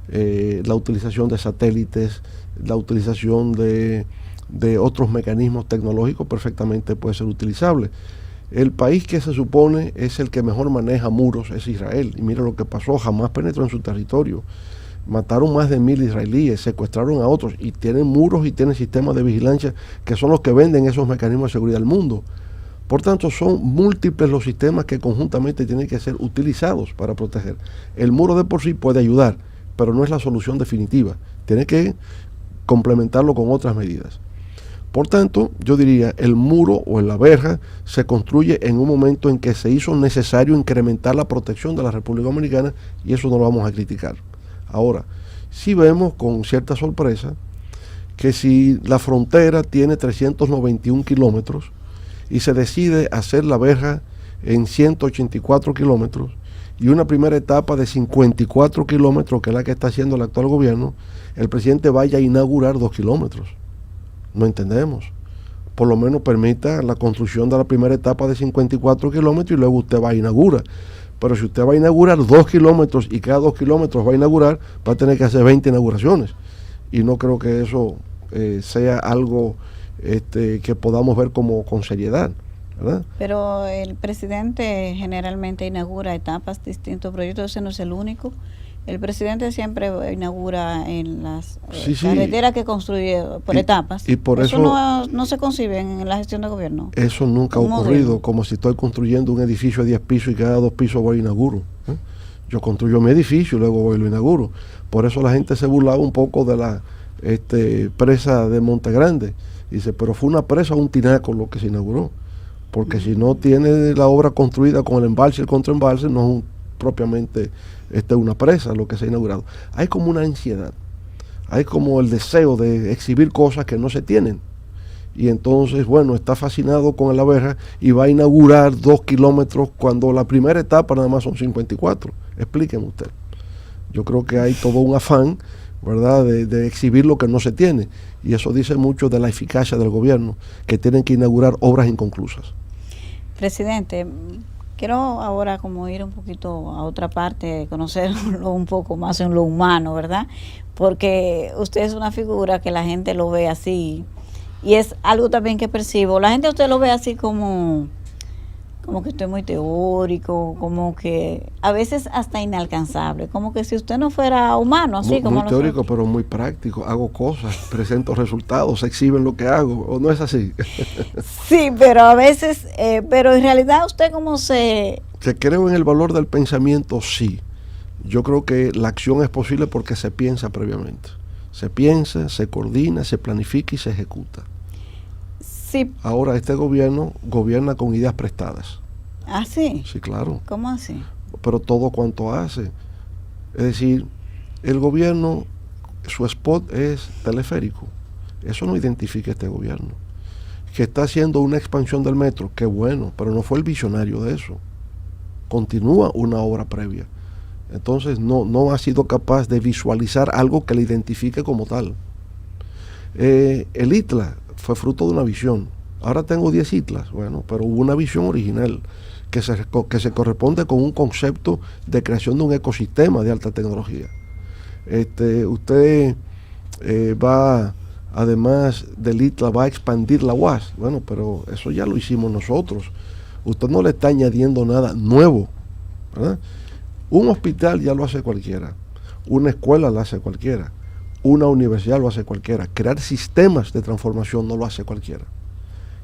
La utilización de satélites, la utilización de otros mecanismos tecnológicos perfectamente puede ser utilizable. El país que se supone es el que mejor maneja muros es Israel, y mira lo que pasó, jamás penetró en su territorio. Mataron más de 1000 israelíes, secuestraron a otros, y tienen muros y tienen sistemas de vigilancia que son los que venden esos mecanismos de seguridad al mundo. Por tanto, son múltiples los sistemas que conjuntamente tienen que ser utilizados para proteger. El muro de por sí puede ayudar, pero no es la solución definitiva. Tiene que complementarlo con otras medidas. Por tanto, yo diría, el muro o la verja se construye en un momento en que se hizo necesario incrementar la protección de la República Dominicana, y eso no lo vamos a criticar. Ahora, sí vemos con cierta sorpresa que si la frontera tiene 391 kilómetros y se decide hacer la verja en 184 kilómetros y una primera etapa de 54 kilómetros, que es la que está haciendo el actual gobierno, el presidente vaya a inaugurar 2 kilómetros. No entendemos. Por lo menos permita la construcción de la primera etapa de 54 kilómetros y luego usted va a inaugurar. Pero si usted va a inaugurar 2 kilómetros y cada 2 kilómetros va a inaugurar, va a tener que hacer 20 inauguraciones. Y no creo que eso sea algo que podamos ver como con seriedad, ¿verdad? Pero el presidente generalmente inaugura etapas, distintos proyectos, ese no es el único. El presidente siempre inaugura en las carreteras que construye por etapas. Y por eso no se concibe en la gestión de gobierno. Eso nunca ha ocurrido, como si estoy construyendo un edificio de 10 pisos y cada 2 pisos voy a inauguro. Yo construyo mi edificio y luego voy y lo inauguro. Por eso la gente se burlaba un poco de la presa de Monte Grande. Dice, pero fue una presa o un tinaco lo que se inauguró. Porque si no tiene la obra construida con el embalse y el contraembalse, no es propiamente una presa lo que se ha inaugurado. Hay como una ansiedad, hay como el deseo de exhibir cosas que no se tienen, y entonces, bueno, está fascinado con la verja y va a inaugurar 2 kilómetros cuando la primera etapa nada más son 54. Explíqueme usted. Yo creo que hay todo un afán ¿verdad? De exhibir lo que no se tiene. Y eso dice mucho de la eficacia del gobierno, que tienen que inaugurar obras inconclusas. Presidente, quiero ahora como ir un poquito a otra parte, conocerlo un poco más en lo humano, ¿verdad? Porque usted es una figura que la gente lo ve así, y es algo también que percibo. La gente usted lo ve así como que usted es muy teórico, como que a veces hasta inalcanzable, como que si usted no fuera humano, así como muy teórico, pero muy práctico. Hago cosas, presento resultados, se exhiben lo que hago, ¿o no es así? Sí, pero a veces, pero en realidad usted como se... Que creo en el valor del pensamiento, sí. Yo creo que la acción es posible porque se piensa previamente. Se piensa, se coordina, se planifica y se ejecuta. Sí. Ahora este gobierno gobierna con ideas prestadas. ¿Ah, sí? Sí, claro. ¿Cómo así? Pero todo cuanto hace. Es decir, el gobierno, su spot es teleférico. Eso no identifica este gobierno. Que está haciendo una expansión del metro, qué bueno, pero no fue el visionario de eso. Continúa una obra previa. Entonces no ha sido capaz de visualizar algo que le identifique como tal. El ITLA fue fruto de una visión. Ahora tengo 10 islas, bueno, pero hubo una visión original que se corresponde con un concepto de creación de un ecosistema de alta tecnología. Usted va, además del ITLA, va a expandir la UAS. Bueno, pero eso ya lo hicimos nosotros. Usted no le está añadiendo nada nuevo, ¿verdad? Un hospital ya lo hace cualquiera, una escuela lo hace cualquiera, una universidad lo hace cualquiera. Crear sistemas de transformación no lo hace cualquiera.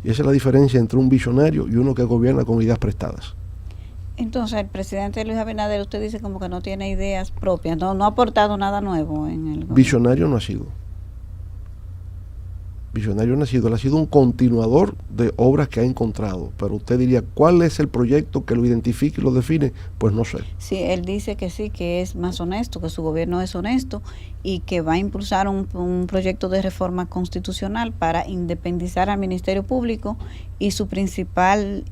Y esa es la diferencia entre un visionario y uno que gobierna con ideas prestadas. Entonces, el presidente Luis Abinader, usted dice como que no tiene ideas propias, no ha aportado nada nuevo en el gobierno. Visionario no ha sido. Visionario no ha sido. Él ha sido un continuador de obras que ha encontrado. Pero usted diría, ¿cuál es el proyecto que lo identifique y lo define? Pues no sé. Sí, él dice que sí, que es más honesto, que su gobierno es honesto y que va a impulsar un proyecto de reforma constitucional para independizar al Ministerio Público, y su principal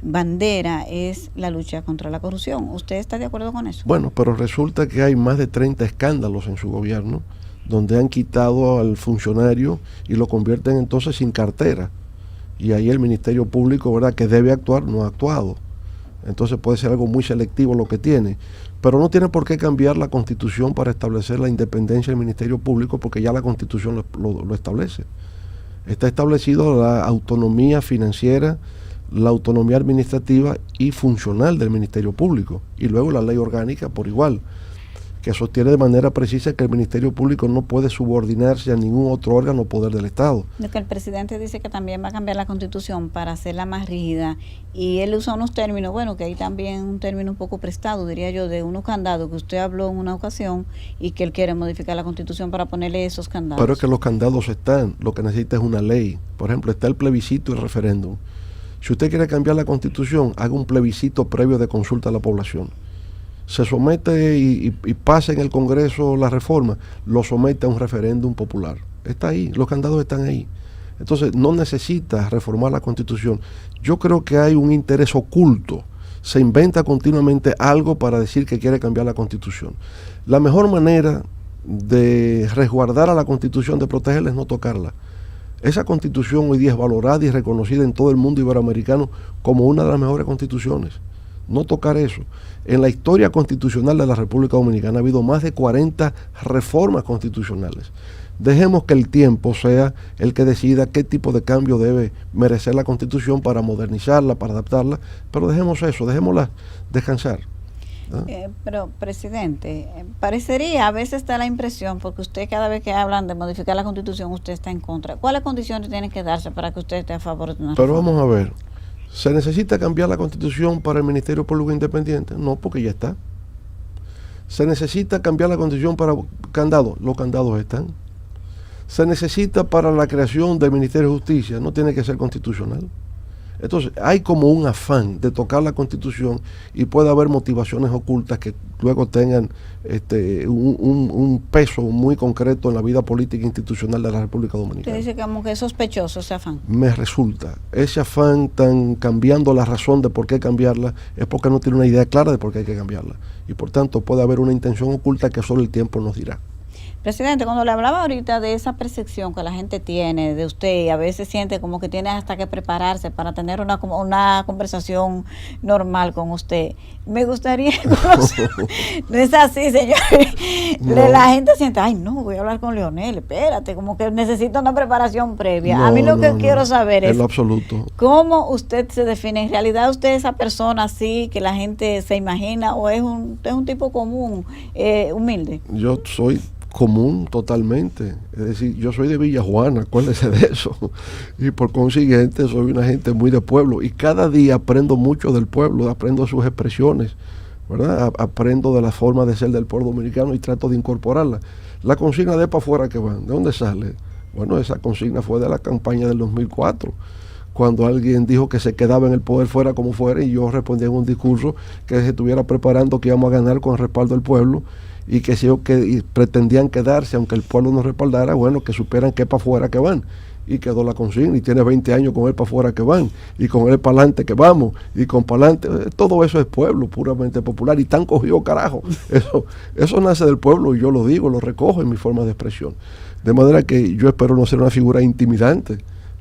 bandera es la lucha contra la corrupción. ¿Usted está de acuerdo con eso? Bueno, pero resulta que hay más de 30 escándalos en su gobierno donde han quitado al funcionario y lo convierten entonces sin cartera. Y ahí el Ministerio Público, ¿verdad?, que debe actuar, no ha actuado. Entonces puede ser algo muy selectivo lo que tiene. Pero no tiene por qué cambiar la Constitución para establecer la independencia del Ministerio Público, porque ya la Constitución lo establece. Está establecido la autonomía financiera, la autonomía administrativa y funcional del Ministerio Público. Y luego la ley orgánica por igual, que sostiene de manera precisa que el Ministerio Público no puede subordinarse a ningún otro órgano o poder del Estado. Lo que el presidente dice que también va a cambiar la Constitución para hacerla más rígida, y él usa unos términos, bueno, que hay también un término un poco prestado, diría yo, de unos candados que usted habló en una ocasión, y que él quiere modificar la Constitución para ponerle esos candados. Pero es que los candados están, lo que necesita es una ley. Por ejemplo, está el plebiscito y el referéndum. Si usted quiere cambiar la Constitución, haga un plebiscito previo de consulta a la población. Se somete y pasa en el Congreso la reforma, lo somete a un referéndum popular. Está ahí, los candados están ahí. Entonces no necesita reformar la Constitución. Yo creo que hay un interés oculto. Se inventa continuamente algo para decir que quiere cambiar la Constitución. La mejor manera de resguardar a la Constitución, de protegerla, es no tocarla. Esa Constitución hoy día es valorada y reconocida en todo el mundo iberoamericano como una de las mejores constituciones. No tocar eso. En la historia constitucional de la República Dominicana ha habido más de 40 reformas constitucionales. Dejemos que el tiempo sea el que decida qué tipo de cambio debe merecer la Constitución para modernizarla, para adaptarla, pero dejemos eso, dejémosla descansar. Pero, presidente, parecería, a veces da la impresión, porque usted cada vez que hablan de modificar la Constitución, usted está en contra. ¿Cuáles condiciones tienen que darse para que usted esté a favor de una Pero reforma? vamos a ver. ¿Se necesita cambiar la Constitución para el Ministerio Público Independiente? No, porque ya está. ¿Se necesita cambiar la Constitución para candados? Los candados están. ¿Se necesita para la creación del Ministerio de Justicia? No tiene que ser constitucional. Entonces, hay como un afán de tocar la Constitución, y puede haber motivaciones ocultas que luego tengan un peso muy concreto en la vida política e institucional de la República Dominicana. Usted dice como que es sospechoso ese afán. Me resulta. Ese afán tan cambiando la razón de por qué cambiarla es porque no tiene una idea clara de por qué hay que cambiarla. Y por tanto puede haber una intención oculta que solo el tiempo nos dirá. Presidente, cuando le hablaba ahorita de esa percepción que la gente tiene de usted, y a veces siente como que tiene hasta que prepararse para tener una conversación normal con usted, me gustaría conocer. No es así, señor. No. La gente siente, ay, no, voy a hablar con Leonel, espérate, como que necesita una preparación previa. No, a mí lo no, que no, quiero saber en es lo absoluto. cómo usted se define. ¿En realidad usted es esa persona así que la gente se imagina o es un tipo común, humilde? Yo soy común totalmente, es decir, yo soy de Villajuana, acuérdese de eso, y por consiguiente soy una gente muy de pueblo, y cada día aprendo mucho del pueblo, aprendo sus expresiones, ¿verdad? Aprendo de la forma de ser del pueblo dominicano y trato de incorporarla. La consigna de para afuera que van, ¿de dónde sale? Bueno, esa consigna fue de la campaña del 2004, cuando alguien dijo que se quedaba en el poder fuera como fuera, y yo respondí en un discurso que se estuviera preparando, que íbamos a ganar con el respaldo del pueblo, y que si ellos pretendían quedarse, aunque el pueblo nos respaldara, bueno, que supieran que es para afuera que van. Y quedó la consigna, y tiene 20 años con él para afuera que van, y con él para adelante que vamos, y con para adelante, todo eso es pueblo, puramente popular, y tan cogido carajo. Eso nace del pueblo, y yo lo digo, lo recojo en mi forma de expresión. De manera que yo espero no ser una figura intimidante,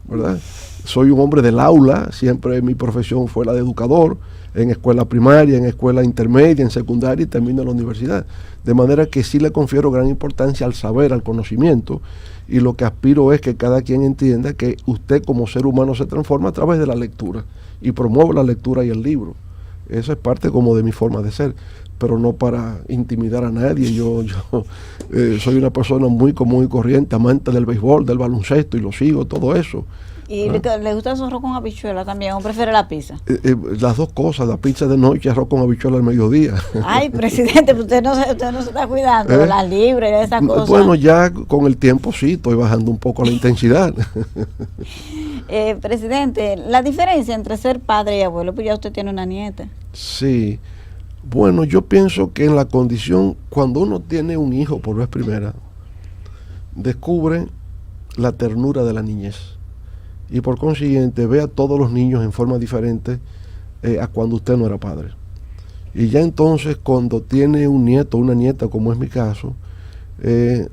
¿verdad? Soy un hombre del aula, siempre mi profesión fue la de educador, en escuela primaria, en escuela intermedia, en secundaria y termino en la universidad. De manera que sí le confiero gran importancia al saber, al conocimiento, y lo que aspiro es que cada quien entienda que usted como ser humano se transforma a través de la lectura y promueve la lectura y el libro. Eso es parte como de mi forma de ser, pero no para intimidar a nadie. Yo soy una persona muy común y corriente, amante del béisbol, del baloncesto, y lo sigo, todo eso. ¿Y le gusta el arroz con habichuela también o prefiere la pizza? Las dos cosas, la pizza de noche y arroz con habichuela al mediodía. Ay, presidente, usted no se está cuidando, la libre y esas cosas. Bueno, ya con el tiempo sí, estoy bajando un poco la intensidad. Presidente, la diferencia entre ser padre y abuelo, pues ya usted tiene una nieta. Sí, bueno, yo pienso que en la condición, cuando uno tiene un hijo por vez primera, descubre la ternura de la niñez. Y por consiguiente ve a todos los niños en forma diferente a cuando usted no era padre. Y ya entonces cuando tiene un nieto o una nieta, como es mi caso,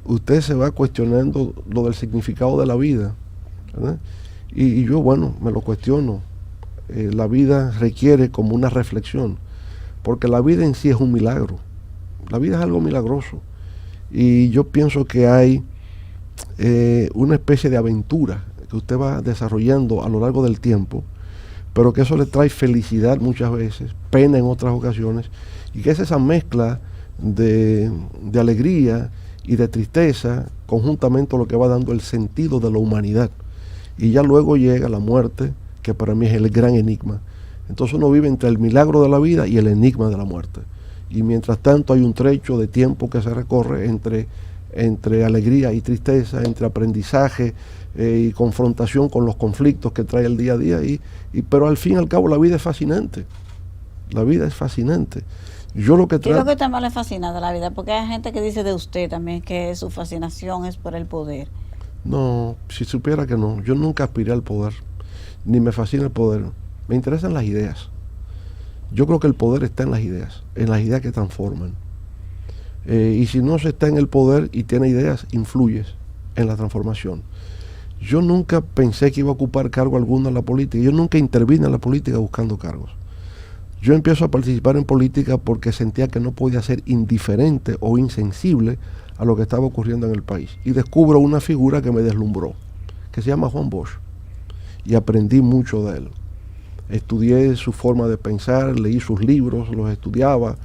usted se va cuestionando lo del significado de la vida, ¿verdad? Y yo, bueno, me lo cuestiono. La vida requiere como una reflexión, porque la vida en sí es un milagro. La vida es algo milagroso. Y yo pienso que hay una especie de aventura que usted va desarrollando a lo largo del tiempo, pero que eso le trae felicidad muchas veces, pena en otras ocasiones, y que es esa mezcla de alegría y de tristeza, conjuntamente lo que va dando el sentido de la humanidad. Y ya luego llega la muerte, que para mí es el gran enigma. Entonces uno vive entre el milagro de la vida y el enigma de la muerte. Y mientras tanto hay un trecho de tiempo que se recorre entre alegría y tristeza, entre aprendizaje y confrontación con los conflictos que trae el día a día, pero al fin y al cabo la vida es fascinante. La vida es fascinante. Yo lo que ¿Qué es lo que está más le fascina de la vida? Porque hay gente que dice de usted también que su fascinación es por el poder. No, si supiera que no, yo nunca aspiré al poder, ni me fascina el poder. Me interesan las ideas. Yo creo que el poder está en las ideas que transforman. Y si no se está en el poder y tiene ideas, influyes en la transformación. Yo nunca pensé que iba a ocupar cargo alguno en la política. Yo nunca intervine en la política buscando cargos. Yo empiezo a participar en política porque sentía que no podía ser indiferente o insensible a lo que estaba ocurriendo en el país. Y descubro una figura que me deslumbró, que se llama Juan Bosch. Y aprendí mucho de él. Estudié su forma de pensar, leí sus libros, los estudiaba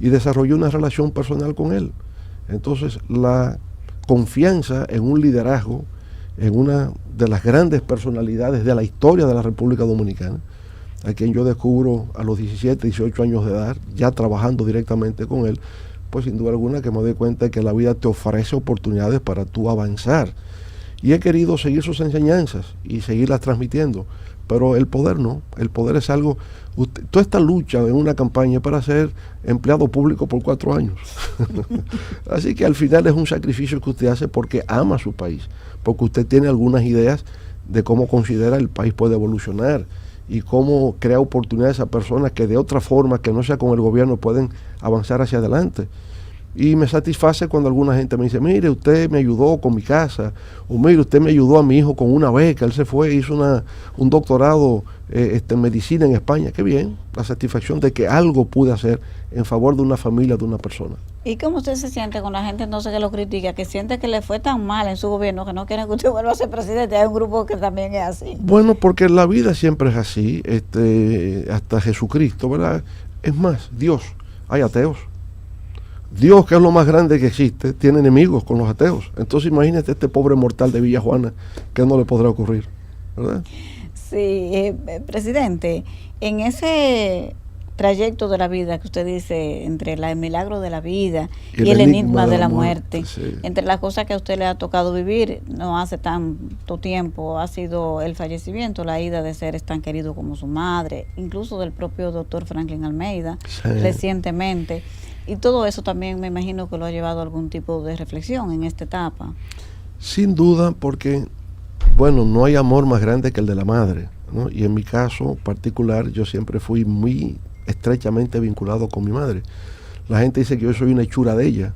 y desarrollé una relación personal con él. Entonces, la confianza en un liderazgo, en una de las grandes personalidades de la historia de la República Dominicana, a quien yo descubro a los 17, 18 años de edad, ya trabajando directamente con él, pues sin duda alguna que me doy cuenta de que la vida te ofrece oportunidades para tú avanzar. Y he querido seguir sus enseñanzas y seguirlas transmitiendo, pero el poder no. El poder es algo, toda esta lucha en una campaña para ser empleado público por 4 años. Así que al final es un sacrificio que usted hace porque ama a su país, porque usted tiene algunas ideas de cómo considera el país puede evolucionar y cómo crea oportunidades a personas que de otra forma, que no sea con el gobierno, pueden avanzar hacia adelante. Y me satisface cuando alguna gente me dice, mire, usted me ayudó con mi casa, o mire, usted me ayudó a mi hijo con una beca, él se fue, hizo un doctorado en medicina en España. Qué bien, la satisfacción de que algo pude hacer en favor de una familia, de una persona. ¿Y cómo usted se siente con la gente entonces que lo critica, que siente que le fue tan mal en su gobierno que no quieren que usted vuelva a ser presidente? Hay un grupo que también es así. Bueno, porque la vida siempre es así, hasta Jesucristo, ¿verdad? Es más, Dios, hay ateos. Dios, que es lo más grande que existe, tiene enemigos con los ateos. Entonces imagínate este pobre mortal de Villa Juana, que no le podrá ocurrir, ¿verdad? Sí, presidente, en ese trayecto de la vida que usted dice, entre el milagro de la vida y el enigma de la muerte, sí. Entre las cosas que a usted le ha tocado vivir no hace tanto tiempo, ha sido el fallecimiento, la ida de seres tan queridos como su madre, incluso del propio doctor Franklin Almeida, sí. Recientemente. Y todo eso también me imagino que lo ha llevado a algún tipo de reflexión en esta etapa. Sin duda, porque, bueno, no hay amor más grande que el de la madre, ¿no? Y en mi caso particular, yo siempre fui muy estrechamente vinculado con mi madre. La gente dice que yo soy una hechura de ella,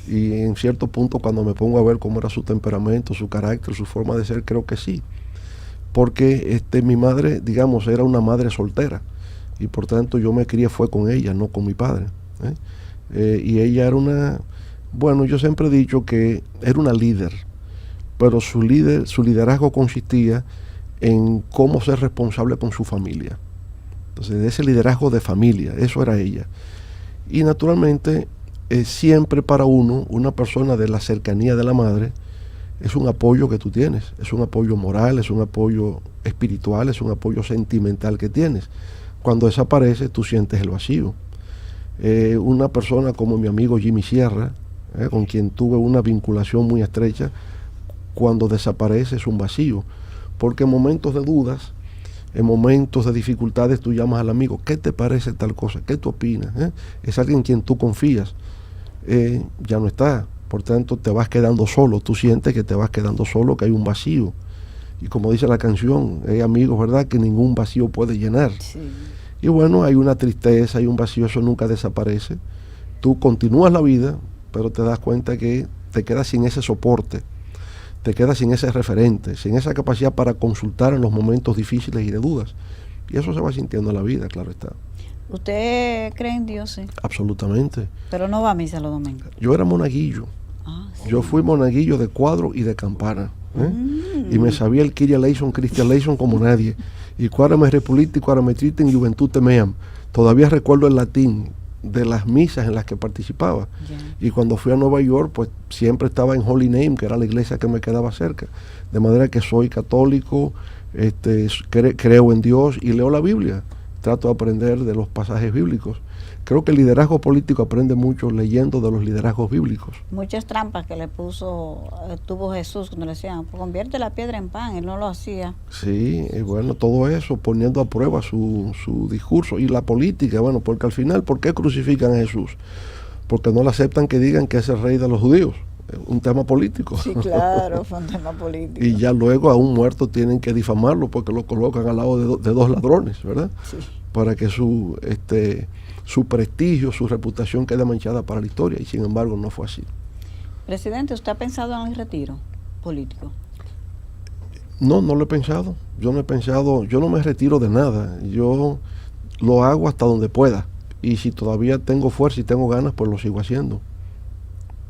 y en cierto punto cuando me pongo a ver cómo era su temperamento, su carácter, su forma de ser, creo que sí. Porque mi madre, digamos, era una madre soltera, y por tanto yo me crié fue con ella, no con mi padre, ¿eh? Y ella era bueno, yo siempre he dicho que era una líder, pero su liderazgo consistía en cómo ser responsable con su familia. Entonces, de ese liderazgo de familia, eso era ella. Y naturalmente, siempre para uno, una persona de la cercanía de la madre, es un apoyo que tú tienes, es un apoyo moral, es un apoyo espiritual, es un apoyo sentimental que tienes. Cuando desaparece, tú sientes el vacío. Una persona como mi amigo Jimmy Sierra, con quien tuve una vinculación muy estrecha, cuando desaparece es un vacío, porque en momentos de dudas, en momentos de dificultades, tú llamas al amigo, ¿qué te parece tal cosa? ¿Qué tú opinas? Es alguien en quien tú confías. Ya no está, por tanto te vas quedando solo, tú sientes que te vas quedando solo, que hay un vacío. Y como dice la canción, hay amigos, ¿verdad?, que ningún vacío puede llenar. Sí. Y bueno, hay una tristeza, hay un vacío, eso nunca desaparece. Tú continúas la vida, pero te das cuenta que te quedas sin ese soporte, te quedas sin ese referente, sin esa capacidad para consultar en los momentos difíciles y de dudas. Y eso se va sintiendo en la vida, claro está. ¿Usted cree en Dios, sí? Absolutamente. Pero no va a misa los domingos. Yo era monaguillo. Sí. Yo fui monaguillo de cuadro y de campana. Y me sabía el Kyrie eleison, Christian eleison como nadie. Y cuárame repulite, cuárame trite, en juventud meam. Todavía recuerdo el latín de las misas en las que participaba. Yeah. Y cuando fui a Nueva York, pues siempre estaba en Holy Name, que era la iglesia que me quedaba cerca. De manera que soy católico, creo en Dios y leo la Biblia. Trato de aprender de los pasajes bíblicos. Creo que el liderazgo político aprende mucho leyendo de los liderazgos bíblicos. Muchas trampas que tuvo Jesús cuando le decían, pues convierte la piedra en pan, él no lo hacía. Sí, y bueno, todo eso poniendo a prueba su discurso y la política, bueno, porque al final, ¿por qué crucifican a Jesús? Porque no le aceptan que digan que es el rey de los judíos. Un tema político. Sí, claro, fue un tema político. Y ya luego a un muerto tienen que difamarlo porque lo colocan al lado de dos ladrones, ¿verdad? Sí. Para que su prestigio, su reputación quede manchada para la historia, y sin embargo no fue así. Presidente, ¿usted ha pensado en el retiro político? No, no lo he pensado. Yo no he pensado, yo no me retiro de nada. Yo lo hago hasta donde pueda. Y si todavía tengo fuerza y tengo ganas, pues lo sigo haciendo.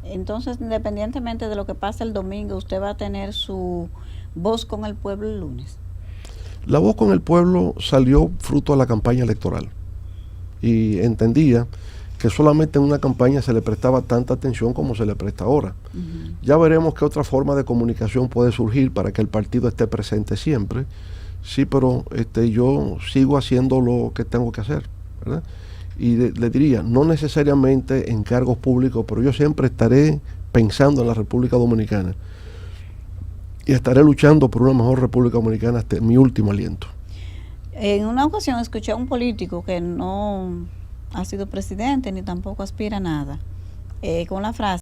Entonces, independientemente de lo que pase el domingo, ¿usted va a tener su voz con el pueblo el lunes? La voz con el pueblo salió fruto de la campaña electoral. Y entendía que solamente en una campaña se le prestaba tanta atención como se le presta ahora. Uh-huh. Ya veremos qué otra forma de comunicación puede surgir para que el partido esté presente siempre. Sí, pero yo sigo haciendo lo que tengo que hacer, ¿verdad? Y le diría, no necesariamente en cargos públicos, pero yo siempre estaré pensando en la República Dominicana y estaré luchando por una mejor República Dominicana hasta mi último aliento. En una ocasión escuché a un político que no ha sido presidente ni tampoco aspira a nada, con la frase